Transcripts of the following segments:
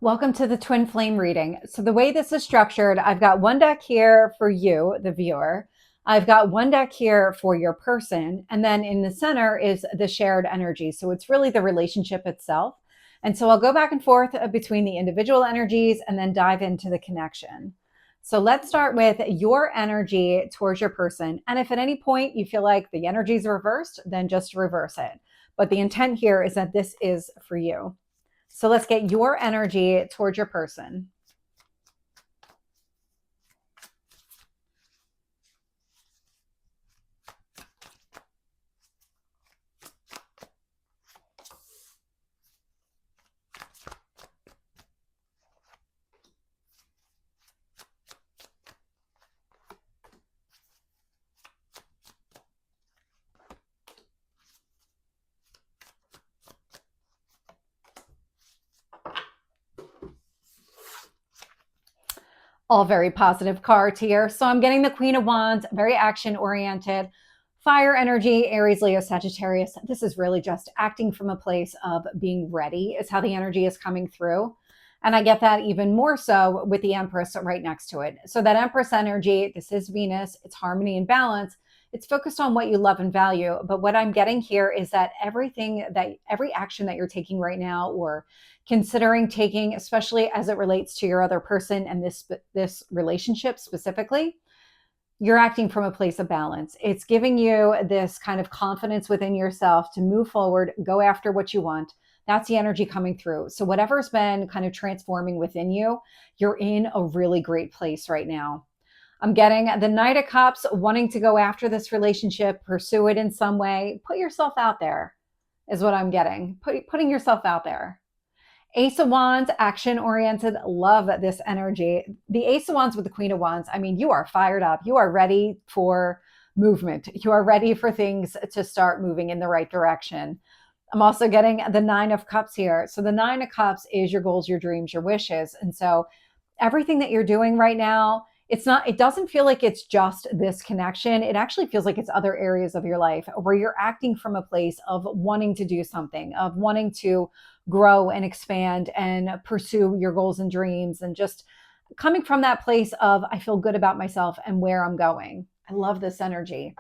Welcome to the Twin Flame reading. So the way this is structured, I've got one deck here for you, the viewer. I've got one deck here for your person. And then in the center is the shared energy. So it's really the relationship itself. And so I'll go back and forth between the individual energies and then dive into the connection. So let's start with your energy towards your person. And if at any point you feel like the energy is reversed, then just reverse it. But the intent here is that this is for you. So let's get your energy towards your person. All very positive cards here. So I'm getting the Queen of Wands, very action oriented, fire energy, Aries, Leo, Sagittarius. This is really just acting from a place of being ready is how the energy is coming through. And I get that even more so with the Empress right next to it. So that Empress energy, this is Venus, it's harmony and balance. It's focused on what you love and value. But what I'm getting here is that every action that you're taking right now or considering taking, especially as it relates to your other person and this relationship specifically, you're acting from a place of balance. It's giving you this kind of confidence within yourself to move forward, go after what you want. That's the energy coming through. So whatever's been kind of transforming within you, you're in a really great place right now. I'm getting the Knight of Cups, wanting to go after this relationship, pursue it in some way. Put yourself out there is what I'm getting. Putting yourself out there. Ace of Wands, action oriented. Love this energy. The Ace of Wands with the Queen of Wands. I mean, you are fired up. You are ready for movement. You are ready for things to start moving in the right direction. I'm also getting the Nine of Cups here. So the Nine of Cups is your goals, your dreams, your wishes. And so everything that you're doing right now, it doesn't feel like it's just this connection. It actually feels like it's other areas of your life where you're acting from a place of wanting to do something, of wanting to grow and expand and pursue your goals and dreams, and just coming from that place of, I feel good about myself and where I'm going. I love this energy.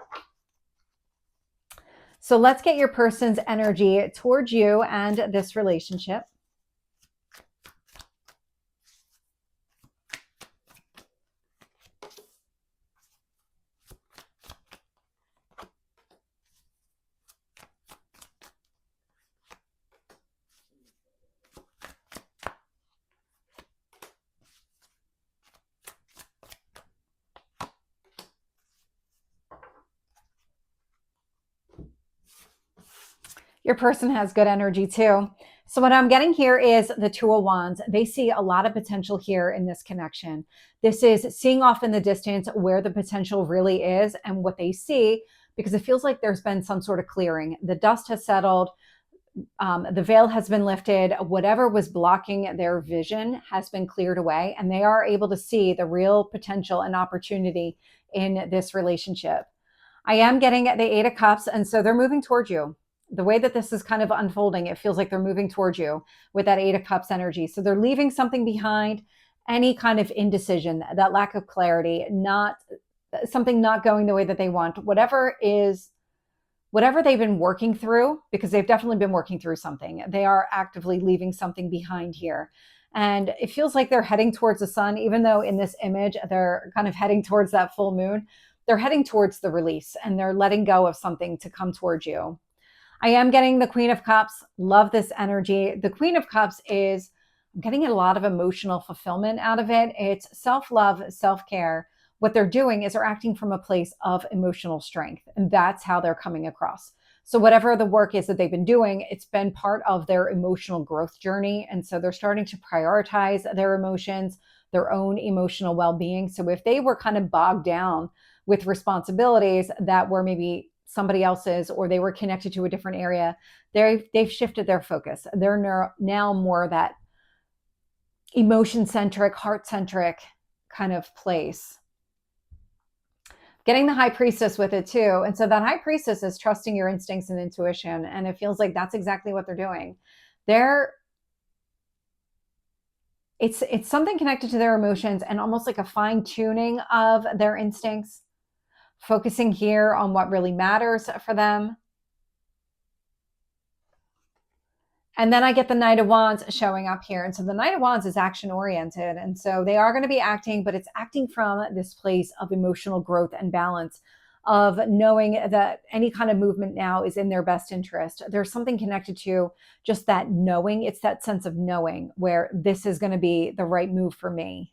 So let's get your person's energy towards you and this relationship. Your person has good energy too. So what I'm getting here is the Two of Wands. They see a lot of potential here in this connection. This is seeing off in the distance where the potential really is and what they see, because it feels like there's been some sort of clearing. The dust has settled. The veil has been lifted. Whatever was blocking their vision has been cleared away, and they are able to see the real potential and opportunity in this relationship. I am getting the Eight of Cups, and so they're moving towards you. The way that this is kind of unfolding, it feels like they're moving towards you with that Eight of Cups energy. So they're leaving something behind, any kind of indecision, that lack of clarity, something not going the way that they want, whatever they've been working through, because they've definitely been working through something. They are actively leaving something behind here. And it feels like they're heading towards the sun, even though in this image, they're kind of heading towards that full moon. They're heading towards the release, and they're letting go of something to come towards you. I am getting the Queen of Cups. Love this energy. The Queen of Cups I'm getting a lot of emotional fulfillment out of it. It's self-love, self-care. What they're doing is they're acting from a place of emotional strength, and that's how they're coming across. So whatever the work is that they've been doing, it's been part of their emotional growth journey. And so they're starting to prioritize their emotions, their own emotional well-being. So if they were kind of bogged down with responsibilities that were maybe somebody else's, or they were connected to a different area, they've shifted their focus. They're now more that emotion-centric, heart-centric kind of place. Getting the High Priestess with it too. And so that High Priestess is trusting your instincts and intuition. And it feels like that's exactly what they're doing. They're It's something connected to their emotions and almost like a fine tuning of their instincts, focusing here on what really matters for them. And then I get the Knight of Wands showing up here. And so the Knight of Wands is action oriented. And so they are going to be acting, but it's acting from this place of emotional growth and balance, of knowing that any kind of movement now is in their best interest. There's something connected to just that knowing. It's that sense of knowing where this is going to be the right move for me.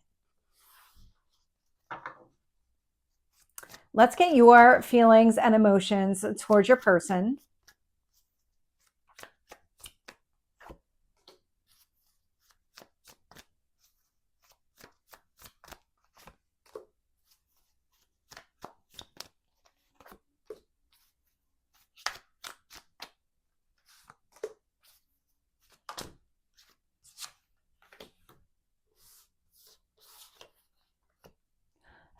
Let's get your feelings and emotions towards your person.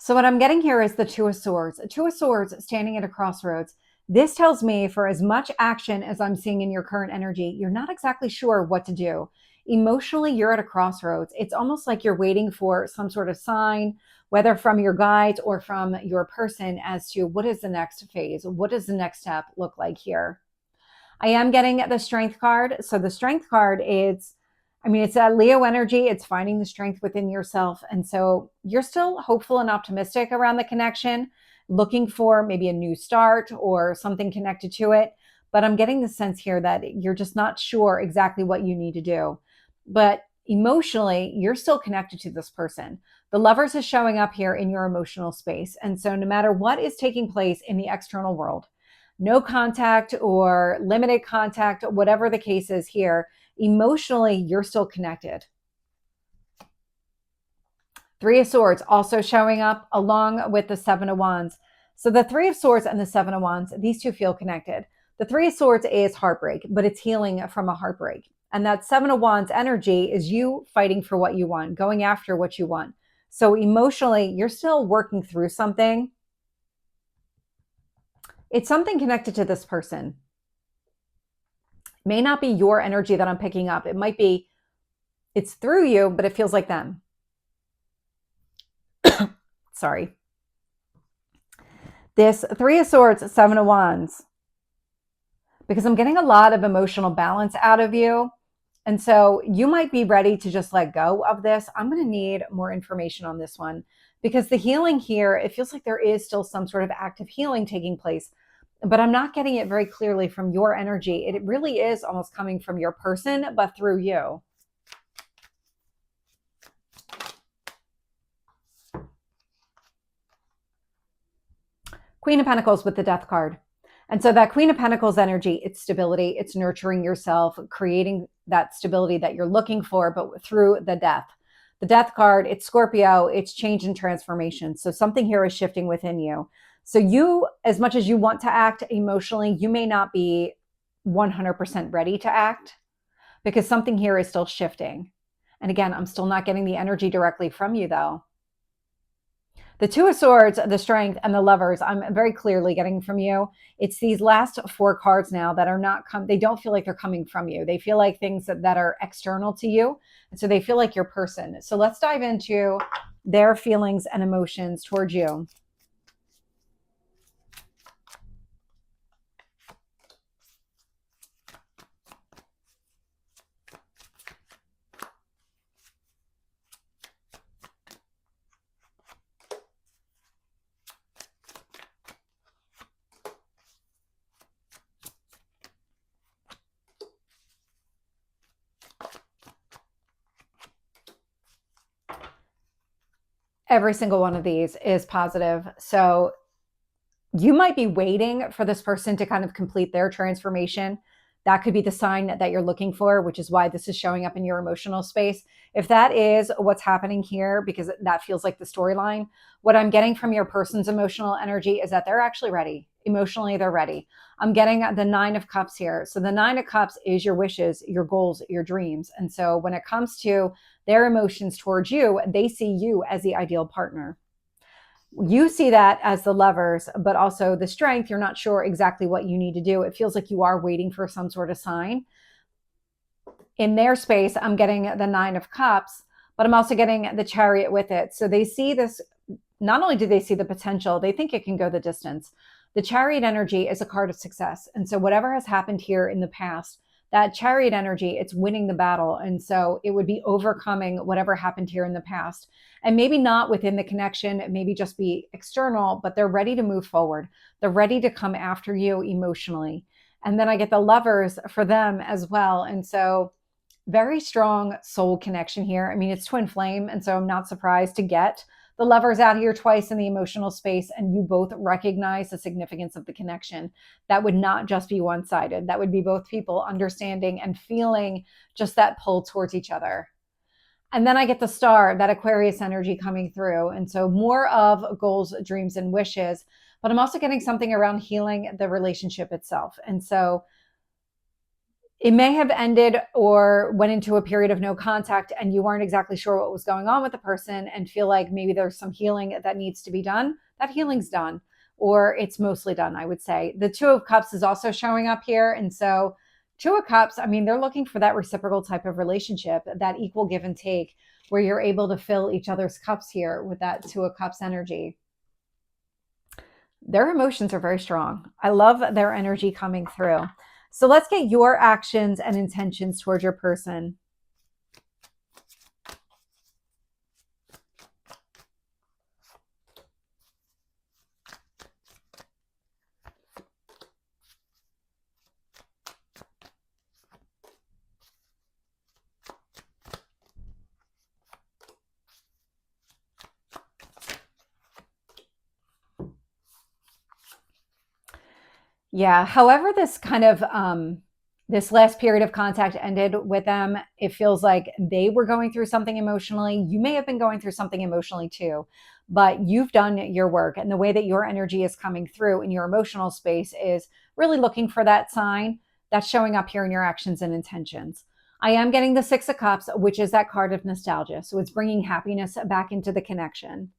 So what I'm getting here is the Two of Swords. A Two of Swords standing at a crossroads. This tells me for as much action as I'm seeing in your current energy, you're not exactly sure what to do. Emotionally, you're at a crossroads. It's almost like you're waiting for some sort of sign, whether from your guides or from your person, as to what is the next phase? What does the next step look like here? I am getting the Strength card. So the Strength card is, it's a Leo energy. It's finding the strength within yourself. And so you're still hopeful and optimistic around the connection, looking for maybe a new start or something connected to it. But I'm getting the sense here that you're just not sure exactly what you need to do. But emotionally, you're still connected to this person. The Lovers is showing up here in your emotional space. And so no matter what is taking place in the external world, no contact or limited contact, whatever the case is here, emotionally, you're still connected. Three of Swords also showing up along with the Seven of Wands. So the Three of Swords and the Seven of Wands, these two feel connected. The Three of Swords is heartbreak, but it's healing from a heartbreak. And that Seven of Wands energy is you fighting for what you want, going after what you want. So emotionally, you're still working through something. It's something connected to this person. It may not be your energy that I'm picking up. It might be, it's through you, but it feels like them. Sorry. This Three of Swords, Seven of Wands, because I'm getting a lot of emotional balance out of you. And so you might be ready to just let go of this. I'm going to need more information on this one, because the healing here, it feels like there is still some sort of active healing taking place, but I'm not getting it very clearly from your energy. It really is almost coming from your person, but through you. Queen of Pentacles with the Death card. And so that Queen of Pentacles energy, it's stability, it's nurturing yourself, creating that stability that you're looking for, but through the Death. The Death card, it's Scorpio, it's change and transformation. So something here is shifting within you. So you, as much as you want to act emotionally, you may not be 100% ready to act, because something here is still shifting. And again, I'm still not getting the energy directly from you though. The Two of Swords, the Strength, and the Lovers, I'm very clearly getting from you. It's these last four cards now that are not, they don't feel like they're coming from you. They feel like things that are external to you. And so they feel like your person. So let's dive into their feelings and emotions towards you. Every single one of these is positive. So you might be waiting for this person to kind of complete their transformation. That could be the sign that you're looking for, which is why this is showing up in your emotional space. If that is what's happening here, because that feels like the storyline, what I'm getting from your person's emotional energy is that they're actually ready. Emotionally, they're ready. I'm getting the Nine of Cups here. So the Nine of Cups is your wishes, your goals, your dreams. And so when it comes to their emotions towards you, they see you as the ideal partner. You see that as the Lovers, but also the Strength. You're not sure exactly what you need to do. It feels like you are waiting for some sort of sign. In their space, I'm getting the Nine of Cups, but I'm also getting the Chariot with it. So they see this, not only do they see the potential, they think it can go the distance. The Chariot energy is a card of success. And so whatever has happened here in the past, that Chariot energy, it's winning the battle. And so it would be overcoming whatever happened here in the past. And maybe not within the connection, maybe just be external, but they're ready to move forward. They're ready to come after you emotionally. And then I get the Lovers for them as well. And so very strong soul connection here. I mean, it's twin flame. And so I'm not surprised to get the Lovers out here twice in the emotional space, and you both recognize the significance of the connection. That would not just be one-sided. That would be both people understanding and feeling just that pull towards each other. And then I get the Star, that Aquarius energy coming through. And so more of goals, dreams, and wishes, but I'm also getting something around healing the relationship itself. And so it may have ended or went into a period of no contact and you weren't exactly sure what was going on with the person and feel like maybe there's some healing that needs to be done. That healing's done, or it's mostly done, I would say. The Two of Cups is also showing up here. And so Two of Cups, I mean, they're looking for that reciprocal type of relationship, that equal give and take, where you're able to fill each other's cups here with that Two of Cups energy. Their emotions are very strong. I love their energy coming through. So let's get your actions and intentions towards your person. Yeah. However, this kind of this last period of contact ended with them, it feels like they were going through something emotionally. You may have been going through something emotionally too, but you've done your work. And the way that your energy is coming through in your emotional space is really looking for that sign that's showing up here in your actions and intentions. I am getting the Six of Cups, which is that card of nostalgia. So it's bringing happiness back into the connection.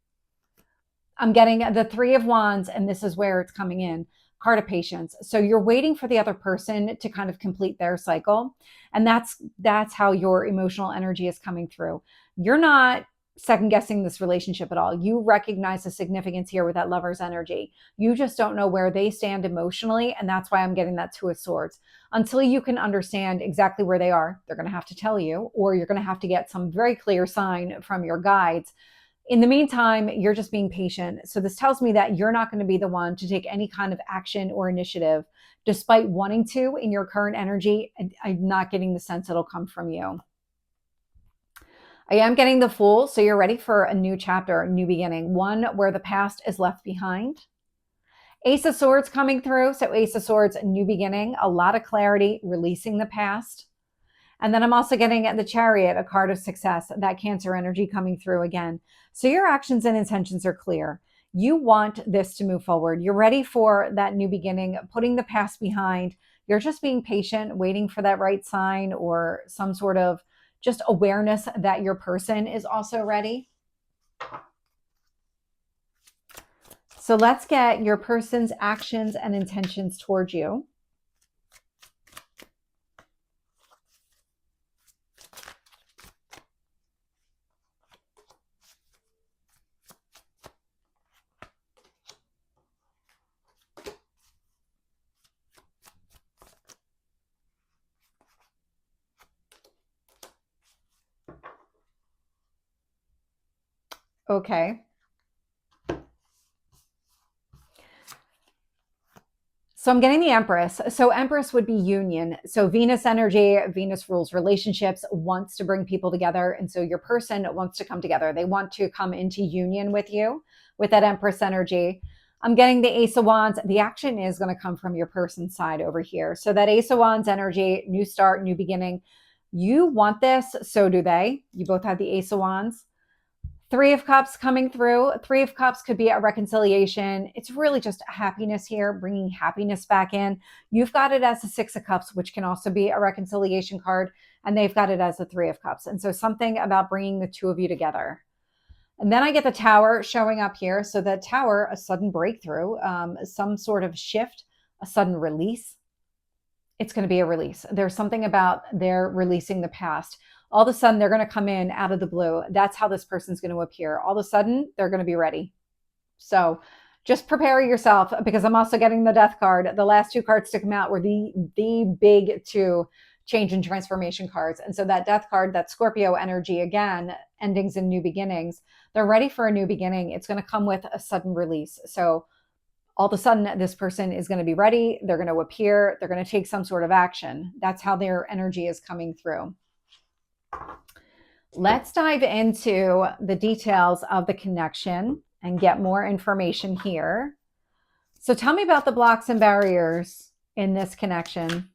I'm getting the Three of Wands, and this is where it's coming in. Card of patience. So you're waiting for the other person to kind of complete their cycle. And that's how your emotional energy is coming through. You're not second guessing this relationship at all. You recognize the significance here with that Lover's energy. You just don't know where they stand emotionally. And that's why I'm getting that Two of Swords. Until you can understand exactly where they are, they're going to have to tell you, or you're going to have to get some very clear sign from your guides. In the meantime, you're just being patient. So this tells me that you're not going to be the one to take any kind of action or initiative, despite wanting to in your current energy. I'm not getting the sense it'll come from you. I am getting the Fool. So you're ready for a new chapter, a new beginning, one where the past is left behind. Ace of Swords coming through. So Ace of Swords, a new beginning, a lot of clarity, releasing the past. And then I'm also getting the Chariot, a card of success, that Cancer energy coming through again. So your actions and intentions are clear. You want this to move forward. You're ready for that new beginning, putting the past behind. You're just being patient, waiting for that right sign or some sort of just awareness that your person is also ready. So let's get your person's actions and intentions towards you. Okay. So I'm getting the Empress. So Empress would be union. So Venus energy, Venus rules relationships, wants to bring people together. And so your person wants to come together. They want to come into union with you with that Empress energy. I'm getting the Ace of Wands. The action is going to come from your person's side over here. So that Ace of Wands energy, new start, new beginning. You want this, so do they. You both have the Ace of Wands. Three of Cups coming through. Three of Cups could be a reconciliation. It's really just happiness here, bringing happiness back in. You've got it as a Six of Cups, which can also be a reconciliation card, and they've got it as a Three of Cups. And so something about bringing the two of you together. And then I get the Tower showing up here. So the Tower, a sudden breakthrough, some sort of shift, a sudden release. It's going to be a release. There's something about their releasing the past. all of a sudden they're going to come in out of the blue. That's how this person's going to appear. All of a sudden they're going to be ready. So just prepare yourself, because I'm also getting the Death card. The last two cards to come out were the big two change and transformation cards. And so that Death card, that Scorpio energy, again, endings and new beginnings, they're ready for a new beginning. It's going to come with a sudden release. So all of a sudden this person is going to be ready. They're going to appear. They're going to take some sort of action. That's how their energy is coming through. Let's dive into the details of the connection and get more information here. So tell me about the blocks and barriers in this connection.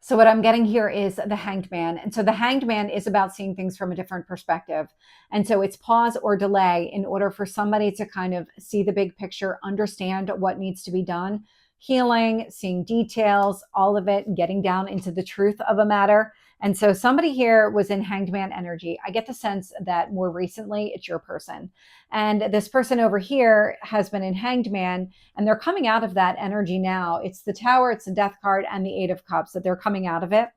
So what I'm getting here is the Hanged Man. And so the Hanged Man is about seeing things from a different perspective. And so it's pause or delay in order for somebody to kind of see the big picture, understand what needs to be done, healing, seeing details, all of it, getting down into the truth of a matter. And so somebody here was in Hanged Man energy. I get the sense that more recently it's your person. And this person over here has been in Hanged Man, and they're coming out of that energy now. It's the Tower, it's the Death card, and the Eight of Cups, that they're coming out of it.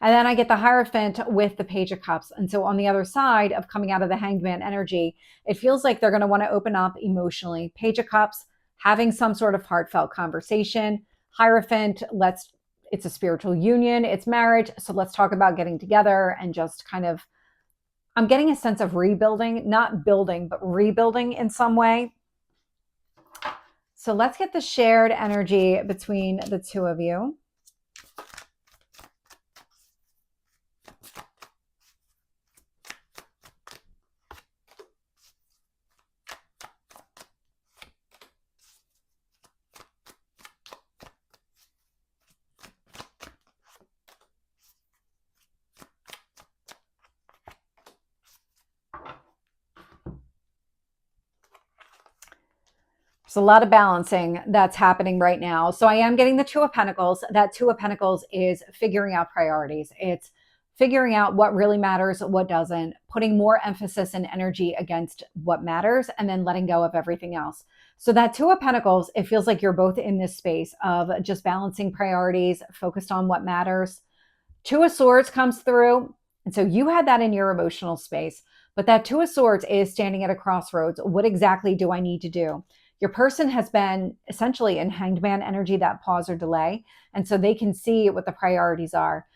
And then I get the Hierophant with the Page of Cups. And so on the other side of coming out of the Hanged Man energy, it feels like they're going to want to open up emotionally. Page of Cups, having some sort of heartfelt conversation. Hierophant, it's a spiritual union, it's marriage. So let's talk about getting together and just kind of, I'm getting a sense of rebuilding, not building, but rebuilding in some way. So let's get the shared energy between the two of you. There's a lot of balancing that's happening right now. So I am getting the Two of Pentacles. That Two of Pentacles is figuring out priorities. It's figuring out what really matters, what doesn't, putting more emphasis and energy against what matters, and then letting go of everything else. So that Two of Pentacles, it feels like you're both in this space of just balancing priorities, focused on what matters. Two of Swords comes through. And so you had that in your emotional space. But that Two of Swords is standing at a crossroads. What exactly do I need to do? Your person has been essentially in Hanged Man energy, that pause or delay. And so they can see what the priorities are.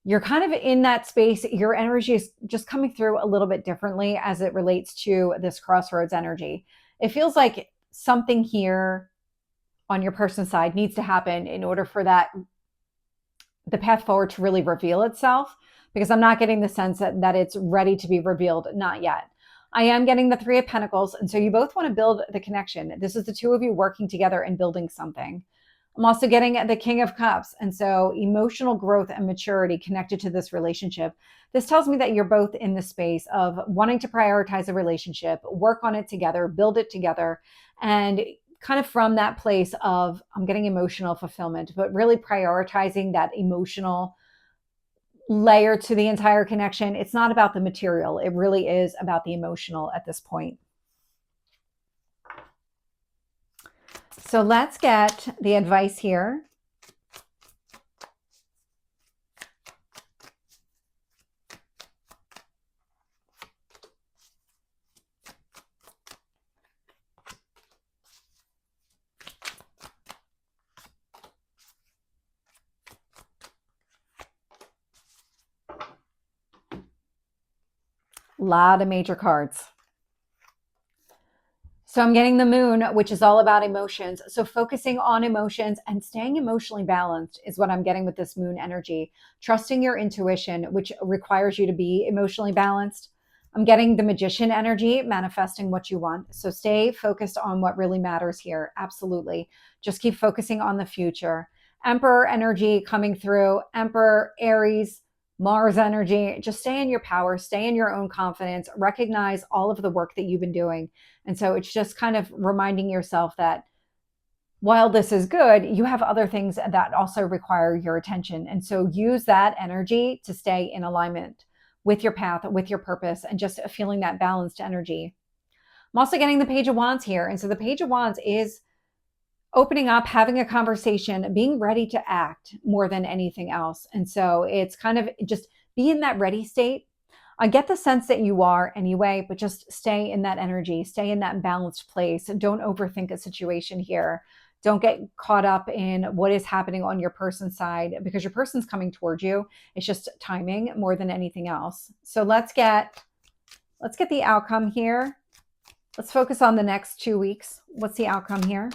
You're kind of in that space. Your energy is just coming through a little bit differently as it relates to this crossroads energy. It feels like something here on your person's side needs to happen in order for the path forward to really reveal itself, because I'm not getting the sense that it's ready to be revealed. Not yet. I am getting the Three of Pentacles. And so you both want to build the connection. This is the two of you working together and building something. I'm also getting the King of Cups. And so emotional growth and maturity connected to this relationship. This tells me that you're both in the space of wanting to prioritize a relationship, work on it together, build it together, and kind of from that place of, I'm getting emotional fulfillment, but really prioritizing that emotional layer to the entire connection. It's not about the material. It really is about the emotional at this point. So let's get the advice here. A lot of major cards. So I'm getting the Moon, which is all about emotions. So focusing on emotions and staying emotionally balanced is what I'm getting with this Moon energy. Trusting your intuition, which requires you to be emotionally balanced. I'm getting the Magician energy, manifesting what you want. So stay focused on what really matters here. Absolutely. Just keep focusing on the future. Emperor energy coming through. Emperor, Aries, Mars energy. Just stay in your power, stay in your own confidence, recognize all of the work that you've been doing. And so it's just kind of reminding yourself that while this is good, you have other things that also require your attention. And so use that energy to stay in alignment with your path, with your purpose, and just feeling that balanced energy. I'm also getting the Page of Wands here. And so the Page of Wands is opening up, having a conversation, being ready to act more than anything else. And so it's kind of just be in that ready state. I get the sense that you are anyway, but just stay in that energy, stay in that balanced place. Don't overthink a situation here. Don't get caught up in what is happening on your person's side, because your person's coming towards you. It's just timing more than anything else. So let's get the outcome here. Let's focus on the next 2 weeks. What's the outcome here?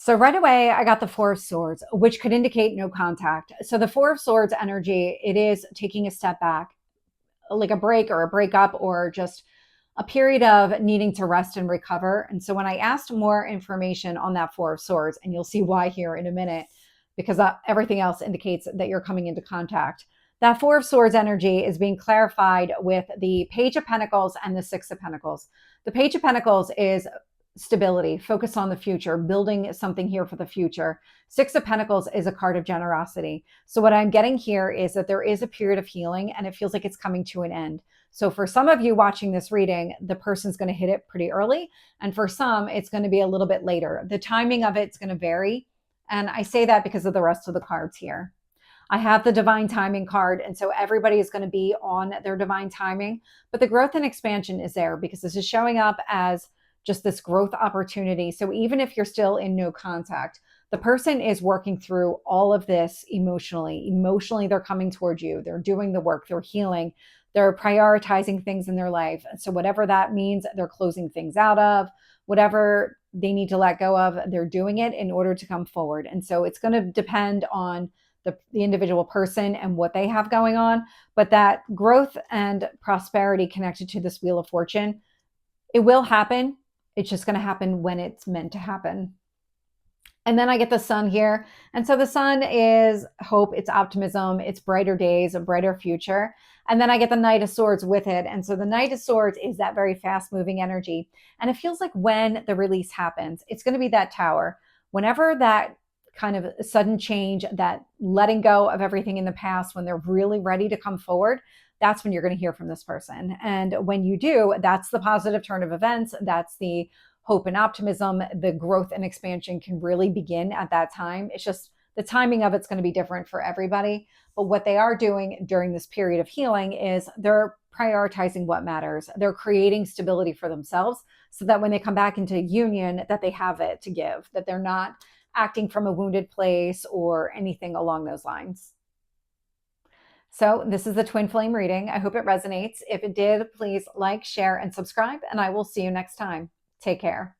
So right away, I got the Four of Swords, which could indicate no contact. So the Four of Swords energy, it is taking a step back, like a break or a breakup, or just a period of needing to rest and recover. And so when I asked more information on that Four of Swords, and you'll see why here in a minute, because everything else indicates that you're coming into contact. That Four of Swords energy is being clarified with the Page of Pentacles and the Six of Pentacles. The Page of Pentacles is stability, focus on the future, building something here for the future. Six of Pentacles is a card of generosity. So what I'm getting here is that there is a period of healing, and it feels like it's coming to an end. So for some of you watching this reading, the person's going to hit it pretty early. And for some, it's going to be a little bit later. The timing of it's going to vary. And I say that because of the rest of the cards here. I have the divine timing card. And so everybody is going to be on their divine timing. But the growth and expansion is there because this is showing up as just this growth opportunity. So even if you're still in no contact, the person is working through all of this emotionally. Emotionally, they're coming towards you. They're doing the work. They're healing. They're prioritizing things in their life. So whatever that means, they're closing things out of, whatever they need to let go of, they're doing it in order to come forward. And so it's going to depend on the individual person and what they have going on. But that growth and prosperity connected to this Wheel of Fortune, it will happen. It's just going to happen when it's meant to happen. And then I get the Sun here. And so the Sun is hope, it's optimism, it's brighter days, a brighter future. And then I get the Knight of Swords with it. And so the Knight of Swords is that very fast moving energy. And it feels like when the release happens, it's going to be that Tower. Whenever that kind of sudden change, that letting go of everything in the past, when they're really ready to come forward, that's when you're going to hear from this person. And when you do, that's the positive turn of events. That's the hope and optimism. The growth and expansion can really begin at that time. It's just the timing of it's going to be different for everybody. But what they are doing during this period of healing is they're prioritizing what matters. They're creating stability for themselves so that when they come back into union, that they have it to give, that they're not acting from a wounded place or anything along those lines. So this is the Twin Flame reading. I hope it resonates. If it did, please like, share, and subscribe, and I will see you next time. Take care.